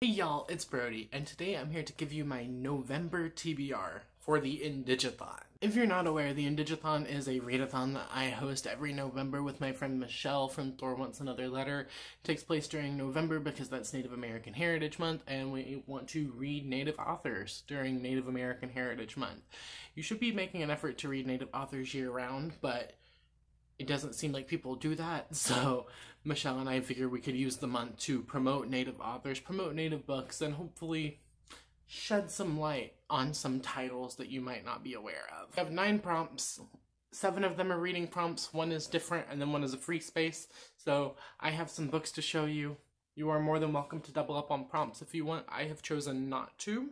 Hey y'all, it's Brody, and today I'm here to give you my November TBR for the IndigAthon. If you're not aware, the IndigAthon is a readathon that I host every November with my friend Michelle from Thor Wants Another Letter. It takes place during November because that's Native American Heritage Month, and we want to read Native authors during Native American Heritage Month. You should be making an effort to read Native authors year-round, but it doesn't seem like people do that, so Michelle and I figured we could use the month to promote Native authors, promote Native books, and hopefully shed some light on some titles that you might not be aware of. I have 9 prompts. 7 of them are reading prompts, 1 is different, and then 1 is a free space. So I have some books to show you. You are more than welcome to double up on prompts if you want. I have chosen not to,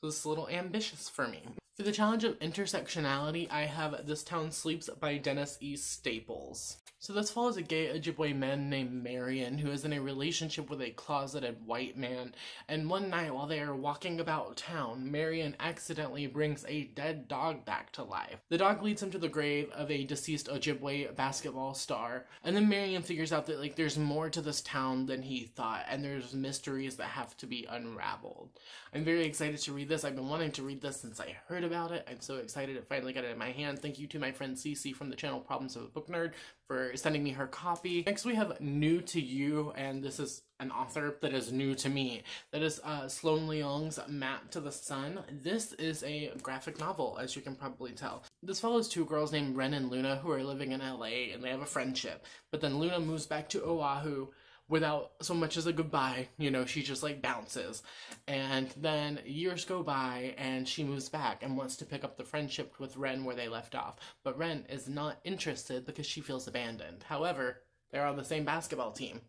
so this is a little ambitious for me. For the challenge of intersectionality, I have This Town Sleeps by Dennis E. Staples. So this follows a gay Ojibwe man named Marion who is in a relationship with a closeted white man, and one night while they are walking about town, Marion accidentally brings a dead dog back to life. The dog leads him to the grave of a deceased Ojibwe basketball star, and then Marion figures out that there's more to this town than he thought, and there's mysteries that have to be unraveled. I'm very excited to read this. I've been wanting to read this since I heard about it. I'm so excited to finally get it in my hand. Thank you to my friend Cece from the channel Problems of a Book Nerd for sending me her copy. Next we have New to You, and this is an author that is new to me. That is Sloan Leong's Map to the Sun. This is a graphic novel, as you can probably tell. This follows 2 girls named Ren and Luna who are living in LA, and they have a friendship. But then Luna moves back to Oahu without so much as a goodbye, she just bounces. And then years go by and she moves back and wants to pick up the friendship with Ren where they left off. But Ren is not interested because she feels abandoned. However, they're on the same basketball team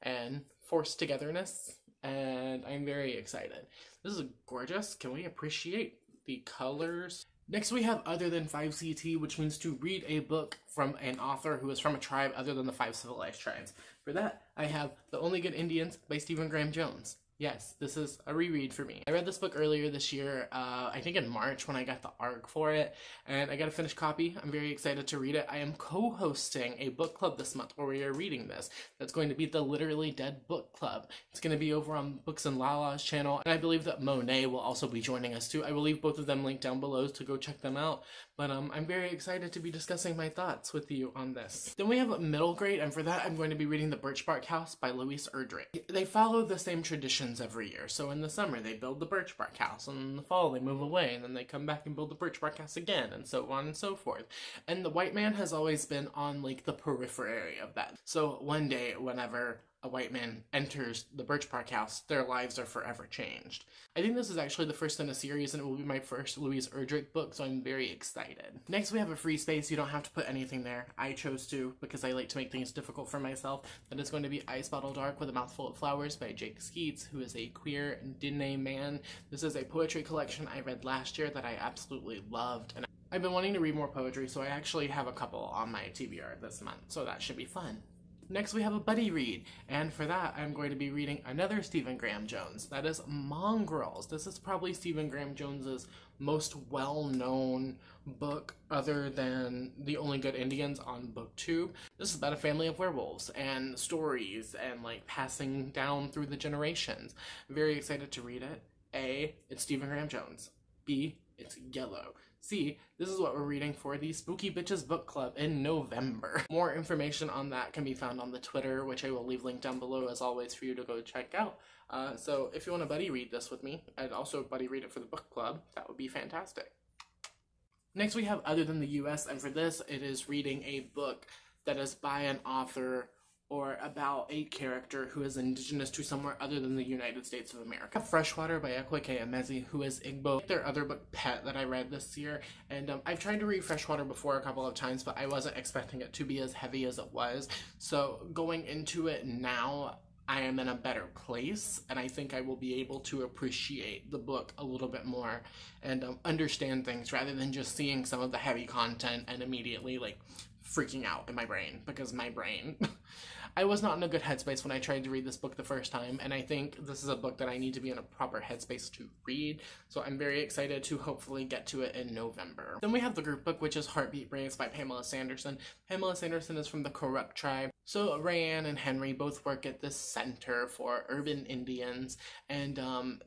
and forced togetherness, and I'm very excited. This is gorgeous. Can we appreciate the colors? Next we have Other Than 5CT, which means to read a book from an author who is from a tribe other than the 5 civilized tribes. For that, I have The Only Good Indians by Stephen Graham Jones. Yes, this is a reread for me. I read this book earlier this year, I think in March when I got the ARC for it, and I got a finished copy. I'm very excited to read it. I am co-hosting a book club this month where we are reading this. That's going to be the Literally Dead Book Club. It's going to be over on Books and Lala's channel, and I believe that Monet will also be joining us too. I will leave both of them linked down below to go check them out, but I'm very excited to be discussing my thoughts with you on this. Then we have Middle Grade, and for that I'm going to be reading The Birch Bark House by Louise Erdrich. They follow the same traditions every year. So in the summer they build the birch bark house, and in the fall they move away, and then they come back and build the birch bark house again, and so on and so forth. And the white man has always been on the periphery of that. So one day, whenever a white man enters the birch bark house, their lives are forever changed. I think this is actually the first in a series, and it will be my first Louise Erdrich book, so I'm very excited. Next we have a free space. You don't have to put anything there. I chose to because I like to make things difficult for myself. That is going to be Ice Bottle Dark with a Mouthful of Flowers by Jake Skeets, who is a queer Diné man. This is a poetry collection I read last year that I absolutely loved, and I've been wanting to read more poetry, so I actually have a couple on my TBR this month, so that should be fun. Next we have a buddy read, and for that I'm going to be reading another Stephen Graham Jones. That is Mongrels. This is probably Stephen Graham Jones's most well-known book other than The Only Good Indians on BookTube. This is about a family of werewolves and stories and passing down through the generations. I'm very excited to read it. A, it's Stephen Graham Jones. B, it's yellow. C, this is what we're reading for the Spooky Bitches Book Club in November. More information on that can be found on the Twitter, which I will leave linked down below as always for you to go check out. So if you want to buddy read this with me, and also buddy read it for the book club, that would be fantastic. Next we have Other Than the US, and for this it is reading a book that is by an author or about a character who is indigenous to somewhere other than the United States of America. Freshwater by Ekweke Emezi, who is Igbo. Their other book, Pet, that I read this year, and I've tried to read Freshwater before a couple of times, but I wasn't expecting it to be as heavy as it was. So going into it now, I am in a better place, and I think I will be able to appreciate the book a little bit more and understand things rather than just seeing some of the heavy content and immediately freaking out in my brain, because my brain I was not in a good headspace when I tried to read this book the first time, and I think this is a book that I need to be in a proper headspace to read, so I'm very excited to hopefully get to it in November. Then we have the group book, which is Heartbeat Braves by Pamela Sanderson. Pamela Sanderson is from the Kuruk tribe. So Rayanne and Henry both work at this center for urban Indians, and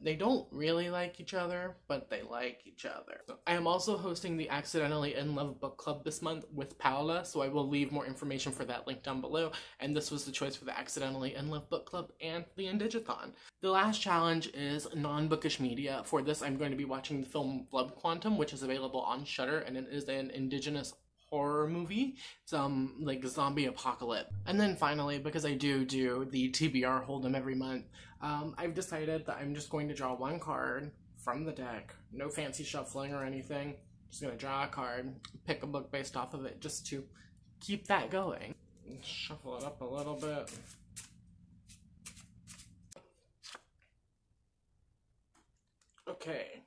they don't really like each other, but they like each other. So I am also hosting the Accidentally in Love book club this month with Paola, so I will leave more information for that link down below, and this was the choice for the Accidentally in Love book club and the IndigAthon. The last challenge is non-bookish media. For this, I'm going to be watching the film Blood Quantum, which is available on Shudder, and it is an indigenous horror movie. It's like zombie apocalypse. And then finally, because I do the TBR Hold'em every month, I've decided that I'm just going to draw one card from the deck. No fancy shuffling or anything. Just gonna draw a card, pick a book based off of it, just to keep that going. Shuffle it up a little bit. Okay.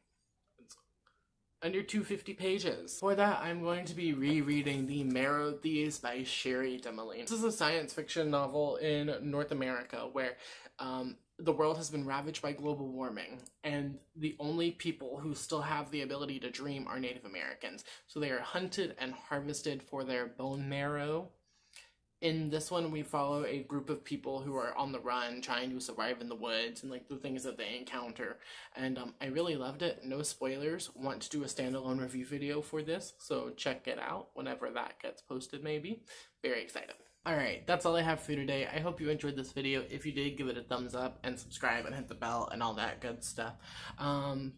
Under 250 pages. For that, I'm going to be rereading The Marrow Thieves by Sherry DeMolina. This is a science fiction novel in North America where the world has been ravaged by global warming, and the only people who still have the ability to dream are Native Americans. So they are hunted and harvested for their bone marrow. In this one, we follow a group of people who are on the run, trying to survive in the woods and like the things that they encounter. And I really loved it. No spoilers. Want to do a standalone review video for this, so check it out whenever that gets posted maybe. Very excited. Alright, that's all I have for you today. I hope you enjoyed this video. If you did, give it a thumbs up and subscribe and hit the bell and all that good stuff.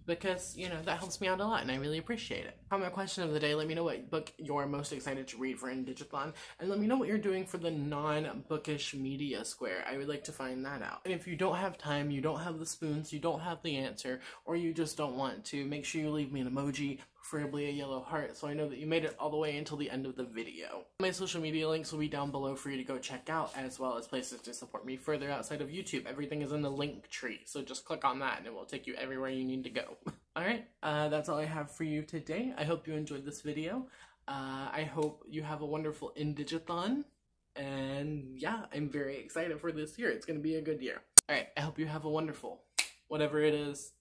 Because, you know, that helps me out a lot and I really appreciate it. Comment question of the day, let me know what book you're most excited to read for IndigAthon, and let me know what you're doing for the non-bookish media square. I would like to find that out. And if you don't have time, you don't have the spoons, you don't have the answer, or you just don't want to, make sure you leave me an emoji, preferably a yellow heart, so I know that you made it all the way until the end of the video. My social media links will be down below for you to go check out, as well as places to support me further outside of YouTube. Everything is in the link tree, so just click on that and it will take you everywhere you need to go. Alright, that's all I have for you today. I hope you enjoyed this video. I hope you have a wonderful IndigAthon, and yeah, I'm very excited for this year. It's going to be a good year. Alright, I hope you have a wonderful, whatever it is,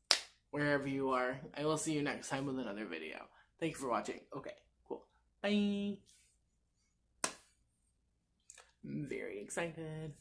wherever you are. I will see you next time with another video. Thank you for watching. Okay, cool. Bye. I'm very excited.